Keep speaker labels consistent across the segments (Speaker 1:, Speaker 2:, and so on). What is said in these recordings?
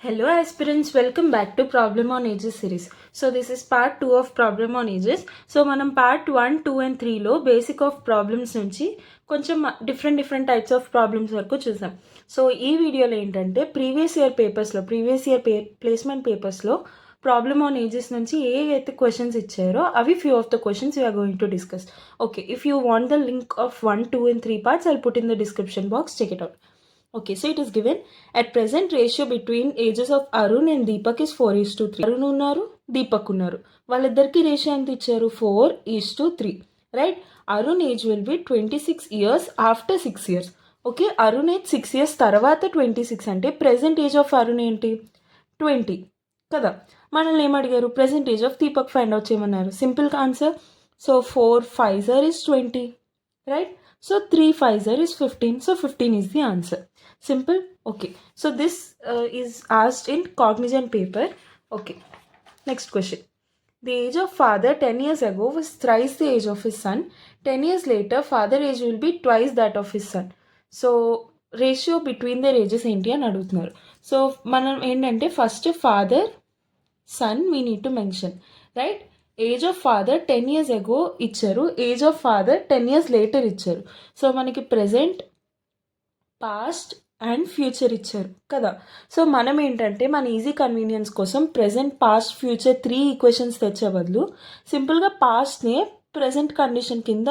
Speaker 1: Hello aspirants, welcome back to Problem on Ages series. So this is part 2 of Problem on Ages. So మనం part 1, 2 and 3లో basic of problems నుంచి కొంచెం different types of problems వరకు చూసాం. So ఈ వీడియోలో ఏంటంటే previous year placement పేపర్స్లో ప్రాబ్లమ్ ఆన్ ఏజెస్ నుంచి ఏ అయితే క్వశ్చన్స్ ఇచ్చారో అవి few of the questions we're going to discuss. Okay, if you want the link of 1, 2 and 3 parts, I'll put in the description box, check it out. Okay, so it is given at present ratio between ages of Arun and Deepak is 4:3. Arun unnaru, Deepak unnaru. వాళ్ళిద్దరికి ratio ఎంత ఇచ్చారు? 4:3, right? Arun age will be 26 years after 6 years. Okay, Arun age 6 years తర్వాత 26 అంటే present age of Arun ఏంటి? 20 కదా. మనల్ని ఏమడిగారు? Present age of Deepak find out చేయమన్నారు. Simple answer. So 4 5s is 20, right? So 3 5s is 15. So 15 is the answer. Simple. Okay, so this is asked in Cognizant paper. Okay, next question. The age of father 10 years ago was thrice the age of his son. 10 years later father age will be twice that of his son. So ratio between their ages ఏంటి అని అడుగుతున్నారు. So మనం ఏంటంటే first father son we need to mention, right? Age of father 10 years ago ఇచ్చారు, age of father 10 years later ఇచ్చారు. So మనకి present, past and future ఇచ్చారు కదా. సో మనం ఏంటంటే మన ఈజీ కన్వీనియన్స్ కోసం ప్రెజెంట్, పాస్ట్, ఫ్యూచర్ 3 ఈక్వేషన్స్ తెచ్చే బదులు సింపుల్గా పాస్ట్నే ప్రెజెంట్ కండిషన్ కింద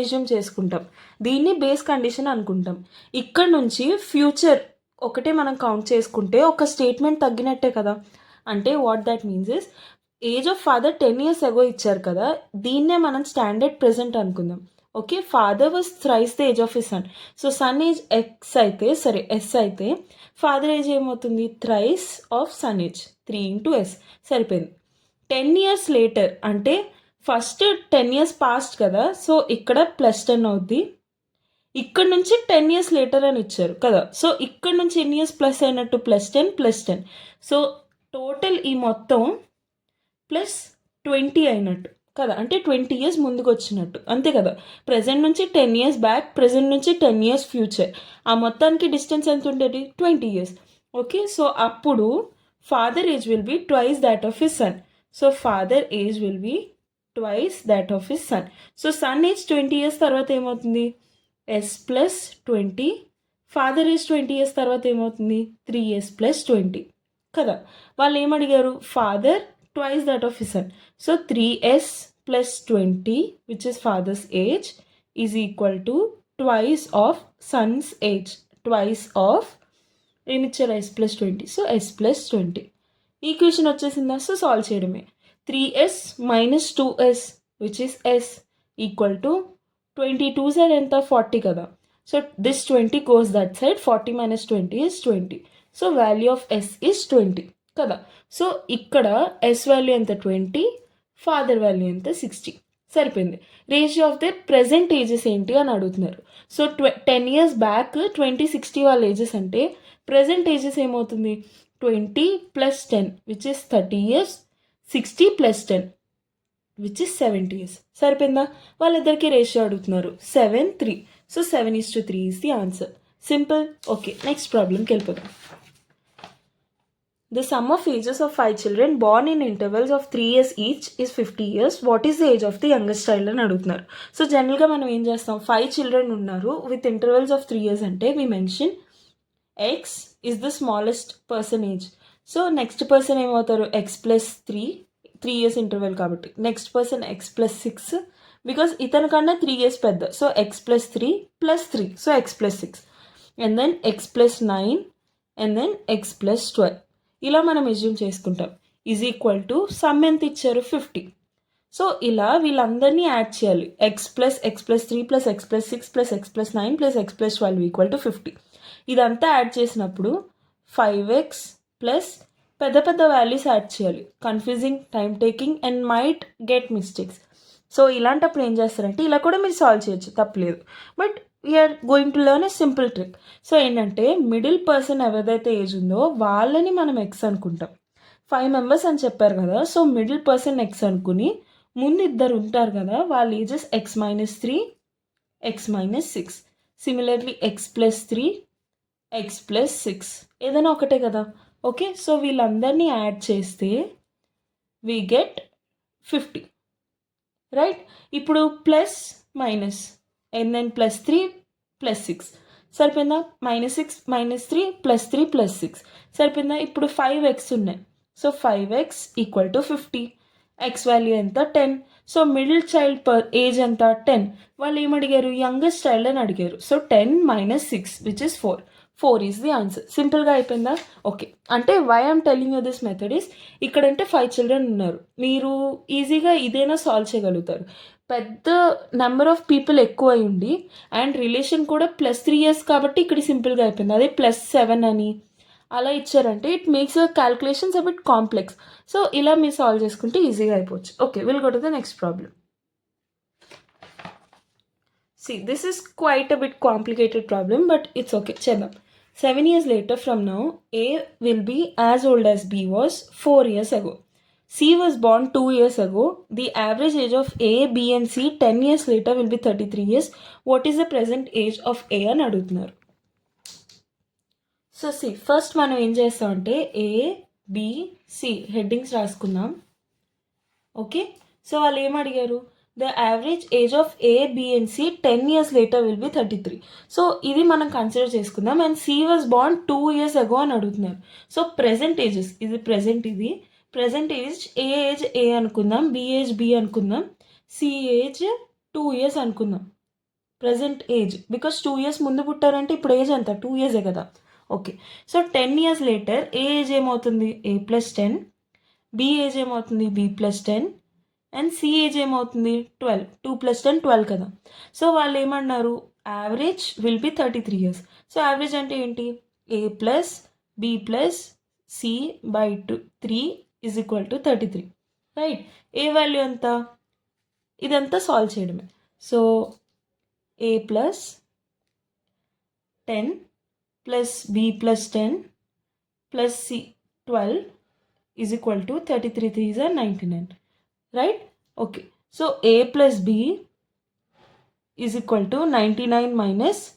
Speaker 1: ఎజ్యూమ్ చేసుకుంటాం, దీన్ని బేస్ కండిషన్ అనుకుంటాం. ఇక్కడ నుంచి ఫ్యూచర్ ఒకటే మనం కౌంట్ చేసుకుంటే ఒక స్టేట్మెంట్ తగ్గినట్టే కదా. అంటే what that means is age of father 10 years ago ఇచ్చారు కదా, దీన్నే మనం స్టాండర్డ్ ప్రెజెంట్ అనుకుందాం. Okay, father was thrice the age of his son. So son age S అయితే ఫాదర్ ఏజ్ ఏమవుతుంది? Thrice of son age, 3 into s, సరిపోయింది. 10 years later అంటే first 10 years past కదా, సో ఇక్కడ +10 అవుద్ది. ఇక్కడ నుంచి 10 years later అని ఇచ్చారు కదా, సో ఇక్కడ నుంచి ఎన్ని ఇయర్స్ ప్లస్ అయినట్టు? +10. సో టోటల్ ఈ మొత్తం +20 అయినట్టు కదా, అంటే 20 years ముందుకు వచ్చినట్టు, అంతే కదా. ప్రెజెంట్ నుంచి 10 years బ్యాక్, ప్రెజెంట్ నుంచి 10 years ఫ్యూచర్, ఆ మొత్తానికి డిస్టెన్స్ ఎంత ఉంటుంది? 20 years. ఓకే, సో అప్పుడు father age will be twice that of his son. So father age will be twice that of his son. So son age 20 years తర్వాత ఏమవుతుంది? s+20. Father age 20 years తర్వాత ఏమవుతుంది? 3s+20 కదా. వాళ్ళు ఏమడిగారు? Father twice that of his son. So 3s+20, which is father's age, is equal to twice of son's age. Twice of s+20. So s+20. Equation వచ్చేసిందా? So solve చేయడమే. 3s - 2s, which is s, equal to 22s are ఎంత? 40 కదా. So this 20 goes that side. 40 - 20 is 20. So value of s is 20 కదా. So ఇక్కడ S value ఎంత? 20, father value ఎంత? 60. సరిపోయింది. Ratio of the present ages ఏంటి అని అడుగుతున్నారు. సో 10 years బ్యాక్ 20, 60 వాళ్ళ ఏజెస్ అంటే ప్రెజెంట్ ఏజెస్ ఏమవుతుంది? 20 + 10, which is 30 years, 60 + 10, which is 70 years. సరిపోయిందా? వాళ్ళిద్దరికి రేషియో అడుగుతున్నారు 7:3. So 7:3 is the answer. Simple. Okay, next ప్రాబ్లంకి వెళ్ళిపోదాం. The sum of ages of 5 children born in intervals of 3 years each is 50 years. What is the age of the youngest child అని అడుగుతున్నారు. So జనరల్గా మనం ఏం చేస్తాం? 5 children ఉన్నారు with intervals of 3 years అంటే we mention X is the smallest person age. So next person ఏమవుతారు? x+3, 3 years interval కాబట్టి. నెక్స్ట్ పర్సన్ x+6, బికాస్ ఇతని కన్నా 3 years పెద్ద. So x+3 + 3, so x+6, and then x+9, and then x+12. ఇలా మనం assume చేసుకుంటాం. Is equal to some ఎంత ఇచ్చారు? 50. సో ఇలా వీళ్ళందరినీ యాడ్ చేయాలి. x+3 + x+6 + x+9 + x+12 = 50. ఇదంతా యాడ్ చేసినప్పుడు 5x ప్లస్ పెద్ద వాల్యూస్ యాడ్ చేయాలి. Confusing, time taking and might get mistakes. So ఇలాంటప్పుడు ఏం చేస్తారంటే ఇలా కూడా మీరు సాల్వ్ చేయొచ్చు, తప్పలేదు. But we're going to learn a simple trick. So ఏంటంటే మిడిల్ పర్సన్ ఎవరిదైతే ఏజ్ ఉందో వాళ్ళని మనం ఎక్స్ అనుకుంటాం. 5 members అని చెప్పారు కదా, సో మిడిల్ పర్సన్ ఎక్స్ అనుకుని ముందు ఇద్దరు ఉంటారు కదా, వాళ్ళ ages x-3, x-6. Similarly x+3, x+6 ఏదైనా ఒకటే కదా. ఓకే, సో వీళ్ళందరినీ యాడ్ చేస్తే వీ గెట్ 50, రైట్. ఇప్పుడు ప్లస్ మైనస్ అండ్ దెన్ +3 +6 సరిపోయిందా, -6 -3 +3 +6 సరిపోయిందా. ఇప్పుడు 5x ఉన్నాయి, సో 5x = 50. x వాల్యూ ఎంత, 10. So middle child per age ఎంత, 10. వాళ్ళు ఏమడిగారు, యంగెస్ట్ చైల్డ్ అని అడిగారు. So 10 - 6 which is 4. 4 is the answer. సింపుల్గా అయిపోయిందా. ఓకే, అంటే why I'm telling you this method is, ఇక్కడంటే 5 చిల్డ్రన్ ఉన్నారు, మీరు ఈజీగా ఇదైనా సాల్వ్ చేయగలుగుతారు. పెద్ద నెంబర్ ఆఫ్ పీపుల్ ఎక్కువ అయి ఉండి అండ్ రిలేషన్ కూడా +3 years కాబట్టి ఇక్కడ సింపుల్గా అయిపోయింది. అదే +7 అని అలా ఇచ్చారంటే it makes calculations a bit complex. So ఇలా మీరు సాల్వ్ చేసుకుంటే ఈజీగా అయిపోవచ్చు. Okay, will go to the next problem. See, this is quite a bit complicated problem, but it's okay. Cheddam. 7 years later from now, A will be as old as B was 4 years ago. C was born 2 years ago. The average age of A, B and C 10 years later will be 33 years. What is the present age of A అని అడుగుతున్నారు. So C first మనం ఏం చేస్తామంటే A, B, C headings రాసుకుందాం. Okay, so వాళ్ళు ఏం అడిగారు, the average age of A, B and C 10 years later will be 33. So ఇది మనం కన్సిడర్ చేసుకుందాం. And C was born 2 years ago అని అడుగుతున్నారు. సో ప్రెజెంట్ ఏజెస్, ఇది present age A age A అనుకుందాం, B ఏజ్ B అనుకుందాం, C age 2 years అనుకుందాం. Present age because 2 years ముందు పుట్టారంటే ఇప్పుడు ఏజ్ ఎంత, 2 years కదా. Okay, so 10 years later A age ఏమవుతుంది, A + 10, B ఏజ్ ఏమవుతుంది, B + 10 అండ్ C ఏజ్ ఏమవుతుంది, 12. 2 + 10 12 కదా. సో వాళ్ళు ఏమన్నారు, average will be 33 years. So average అంటే ఏంటి, A + B + C by 3 = 33, right. A value ఎంత, ఇదంతా సాల్వ్ చేయడమే. So A + 10 + B + 10 + C 12 = 33 3s are 99, right. Okay, so A + B = 99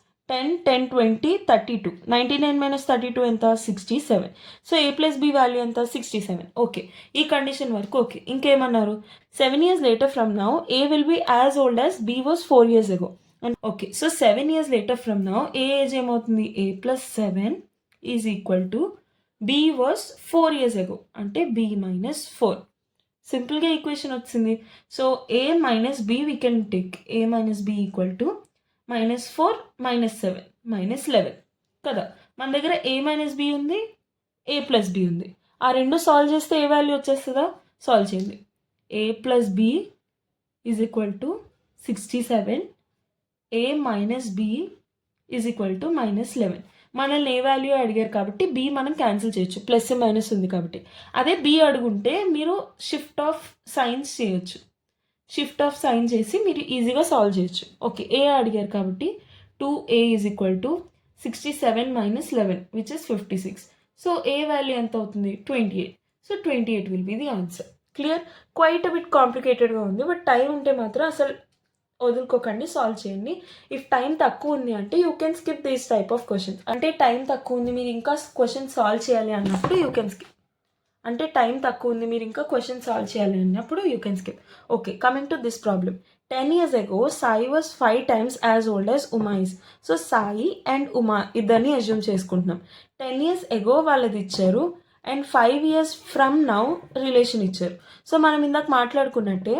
Speaker 1: - 10 10 20 32. 99 - 32 ఎంత, 67. సో A + B వాల్యూ ఎంత, 67. ఓకే, ఈ కండిషన్ వరకు okay. ఇంకేమన్నారు, 7 years later from now A will be as old as B was 4 years ago. Okay, so 7 years later from now A age ఏమవుతుంది, A + 7 = B was 4 years ago, అంటే B - 4. సింపుల్గా equation వచ్చింది. So A - B we can take A - B = -4 - 7 -11 కదా. మన దగ్గర A - B ఉంది, A + B ఉంది. ఆ రెండు సాల్వ్ చేస్తే ఏ వాల్యూ వచ్చేస్తుందా, సాల్వ్ చేయండి. A + B = 67, A - B = -11. మనల్ని ఏ వాల్యూ అడిగారు కాబట్టి B మనం క్యాన్సిల్ చేయొచ్చు, ప్లస్ మైనస్ ఉంది కాబట్టి. అదే B అడుగుంటే మీరు షిఫ్ట్ ఆఫ్ సైన్స్ చేయొచ్చు, షిఫ్ట్ ఆఫ్ సైన్ చేసి మీరు ఈజీగా సాల్వ్ చేయొచ్చు. ఓకే, ఏ అడిగారు కాబట్టి 2A = 67 - 11 which is 56. So A value ఎంత అవుతుంది, 28. So 28 will be the answer. Clear. Quite a bit కాంప్లికేటెడ్గా ఉంది, బట్ టైం ఉంటే మాత్రం అసలు వదులుకోకండి, సాల్వ్ చేయండి. ఇఫ్ టైం తక్కువ ఉంది అంటే you can skip these type of questions. అంటే టైం తక్కువ ఉంది, మీరు ఇంకా క్వశ్చన్ సాల్వ్ చేయాలి అన్నప్పుడు యూ కెన్ స్కిప్. అంటే టైం తక్కువ ఉంది, మీరు ఇంకా క్వశ్చన్ సాల్వ్ చేయాలి అన్నప్పుడు you can skip. Okay, coming to this problem. 10 years ago Sai was 5 times as old as Uma is. So Sai and Uma ఇద్దరిని అజ్యూమ్ చేసుకుంటున్నాం. 10 years ago వాళ్ళది ఇచ్చారు and 5 years from now relation ఇచ్చారు. సో మనం ఇందాక మాట్లాడుకున్నట్టే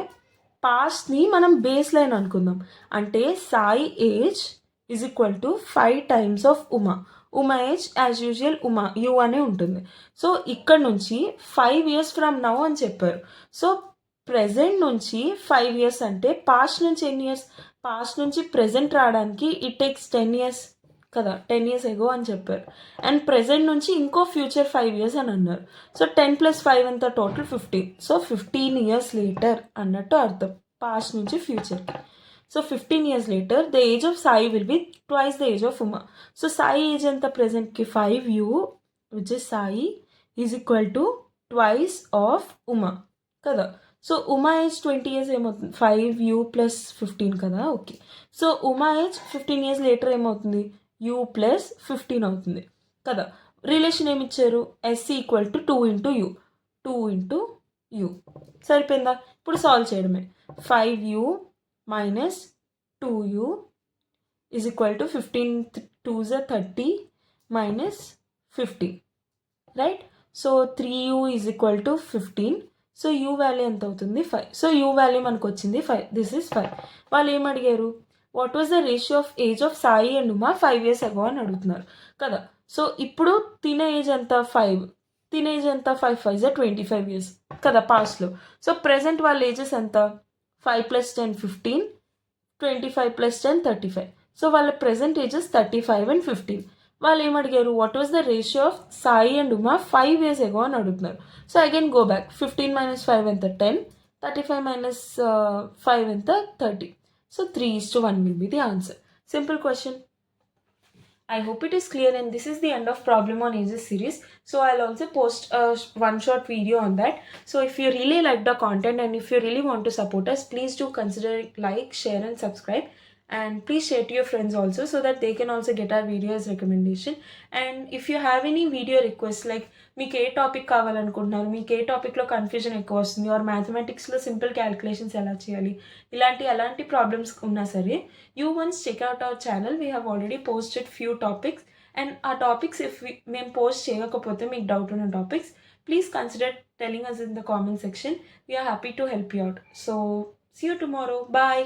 Speaker 1: పాస్ట్ని మనం బేస్ లైన్ అనుకుందాం. అంటే Sai age = 5 times of Uma age as usual you అనే ఉంటుంది. సో ఇక్కడ నుంచి 5 years ఫ్రమ్ నౌ అని చెప్పారు. సో ప్రెజెంట్ నుంచి 5 years అంటే పాస్ట్ నుంచి ఎన్ని ఇయర్స్, పాస్ట్ నుంచి ప్రెజెంట్ రావడానికి ఇట్ టేక్స్ 10 years కదా. 10 years ago అని చెప్పారు. అండ్ ప్రెజెంట్ నుంచి ఇంకో ఫ్యూచర్ 5 years అని అన్నారు. సో 10 + 5 ఎంత, టోటల్ 15. సో 15 years later అన్నట్టు అర్థం, పాస్ట్ నుంచి ఫ్యూచర్కి. So 15 years later the age of Sai will be twice the age of Uma. So Sai age ఎంత ప్రెజెంట్కి, 5U which is Sai = twice of Uma కదా. So Uma age 20 years ఏమవుతుంది, 5U + 15 కదా. Okay, so Uma age 15 years later ఏమవుతుంది, U + 15 అవుతుంది కదా. Relation ఏమి ఇచ్చారు, S equal to 2 into U, 2 into U. సరిపోయిందా? ఇప్పుడు సాల్వ్ చేయడమే. 5u minus 2u is equal to 15 2s 30 minus 15, right? So 3u is equal to 15. So u value ఎంత అవుతుంది? 5. సో u వాల్యూ మనకు వచ్చింది 5. This is 5. వాళ్ళు ఏం అడిగారు? What was the ratio of age of Sai and Uma 5 years ago అని అడుగుతున్నారు కదా. సో ఇప్పుడు తినే ఏజ్ ఎంత? 5. తినే ఏజ్ ఎంత? 5 5 25 years కదా పాస్ట్లో. సో ప్రెసెంట్ వాళ్ళ ఏజెస్ ఎంత? 5 + 10 15, 25 + 10 35. సో వాళ్ళ ప్రెసెంట్ ఏజెస్ 35 and 15. వాళ్ళు ఏమడిగారు? What was the ratio of Sai and Uma 5 years ago అని అడుగుతున్నారు. So again go back. 15 - 5 ఎంత? 10. 35 - 5 ఎంత? 30. So 3:1 will be the answer. Simple question. I hope it is clear, and this is the end of problem on ages series. So I'll also post a one short video on that. So if you really like the content and if you really want to support us, please do consider like, share and subscribe. And please share to your friends also so that they can also get our video as recommendation. And if you have any video requests, like మీకు ఏ topic కావాలనుకుంటున్నారు, మీకు ఏ టాపిక్లో confusion ఎక్కువ వస్తుంది, are మ్యాథమెటిక్స్లో simple calculations ఎలా చేయాలి, ఎలాంటి problems ఉన్నా సరే, you once check out our channel. We have already posted few topics. And ఆ టాపిక్స్ మేము పోస్ట్ చేయకపోతే మీకు డౌట్ ఉన్న topics, please consider telling us in the comment section. We are happy to help you out. So see you tomorrow. Bye.